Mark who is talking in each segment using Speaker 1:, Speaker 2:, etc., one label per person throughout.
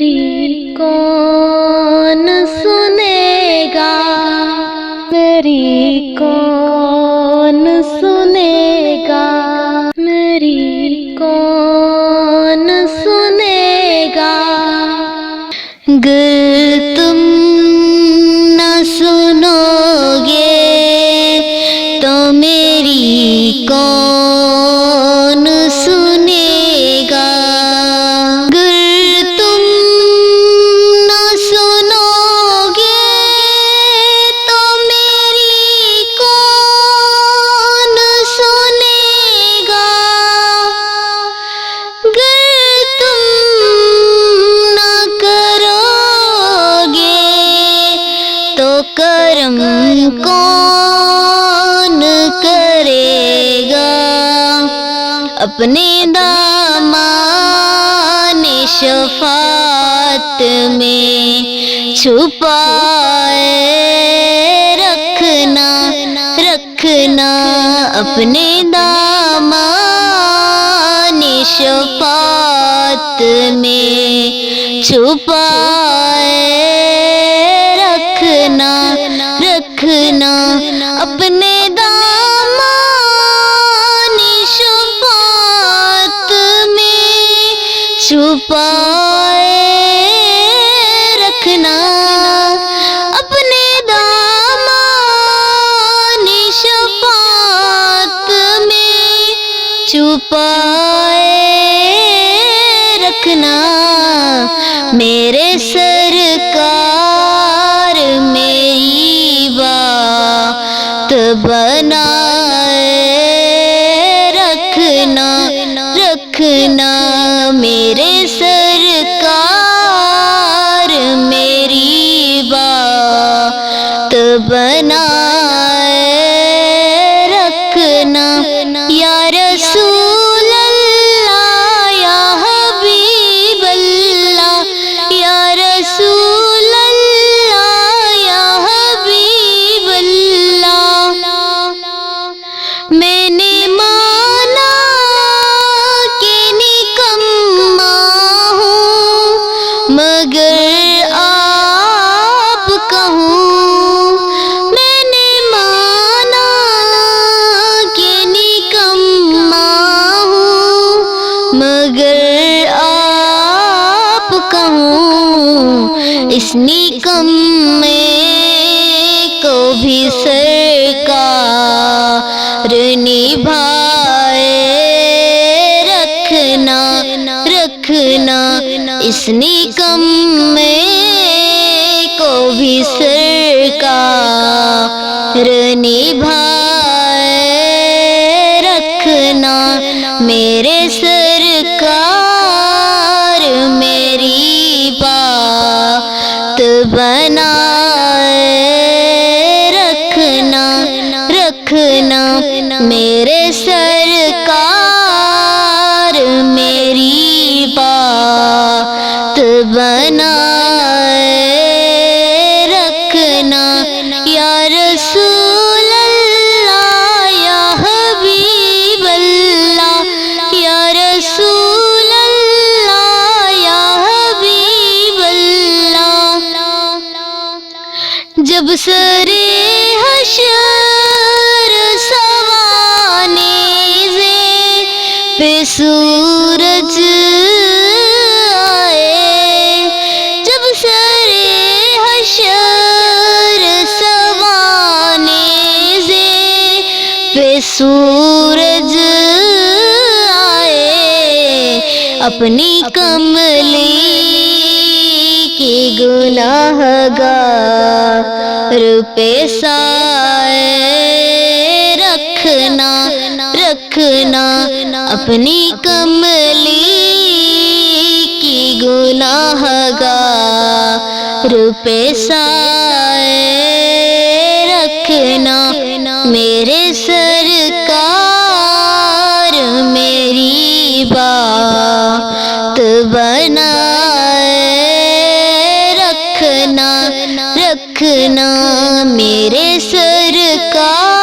Speaker 1: میری کون سنے گا، میری کون سنے گا، میری کون سنے گا، گر تم نہ سنو گے تو میری کون سنے گا، گر تم نہ سنو گے تو میری کون سنے گا، گر تم نہ کرو گے تو کرم کون کرے گا، اپنے دامان شفاعت میں چھپائے رکھنا، رکھنا اپنے دامان شفاعت میں چھپائے رکھنا، رکھنا اپنے دامان شفاعت میں چھپائے رکھنا، اپنے دامان شفاعت میں چھپائے رکھنا، میرے سرکار میری بات بنائے رکھنا، رکھنا میرے سرکار میری بات بنائے رکھنا، یا رسول اللہ یا حبیب اللہ، یا رسول اللہ یا حبیب اللہ، میں نے مانا کہ نکما ہوں مگر آپ کہوں، میں نے مانا کہ نکما ہوں مگر آپ کہوں، اس نکمے کو بھی سرکار نبھائے رکھنا، رکھنا اس نکمے کو بھی سرکار نبھائے رکھنا، میرے سرکار میری بات بنائے رکھنا، رکھنا میرے سرکار میری بات بنائے رکھنا، یا رسول اللہ یا حبیب اللہ، یا رسول اللہ یا حبیب اللہ، جب سرے حشر سوانے پہ سورج آئے، جب سرے حشر سوانے پہ سورج آئے، اپنی کملی کی گناہ گار پہ سائے رکھنا، رکھنا اپنی کملی کی گناہ گار پہ سائے رکھنا، میرے سرکار میری بات بنائے رکھنا، رکھنا میرے سرکار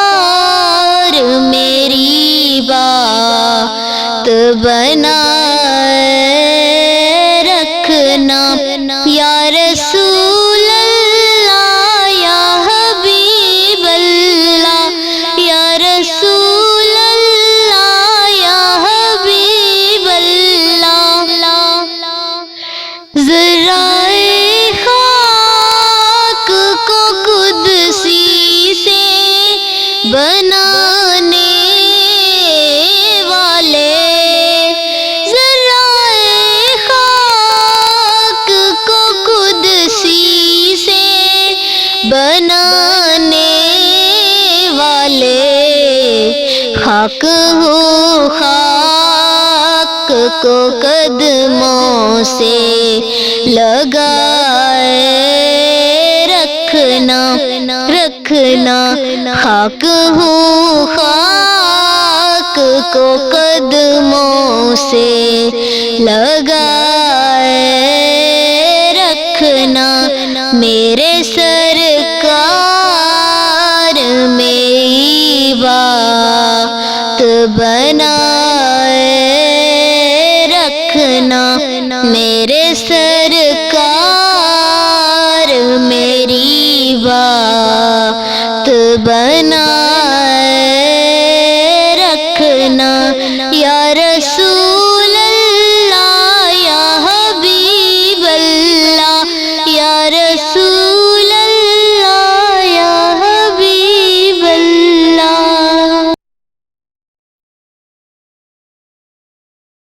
Speaker 1: میری بات بنائے رکھنا، یا رسول اللہ یا حبیب اللہ یا رسول اللہ یا حبیب اللہ ذرائع خاک کو قدسی سے بنانے والے ذرائع خاک کو قدسی سے بنانے والے خاک ہو خاک کو قدموں سے لگائے رکھنا خاک ہوں خاک کو قدموں سے لگائے رکھنا میرے سرکار میری بات بنا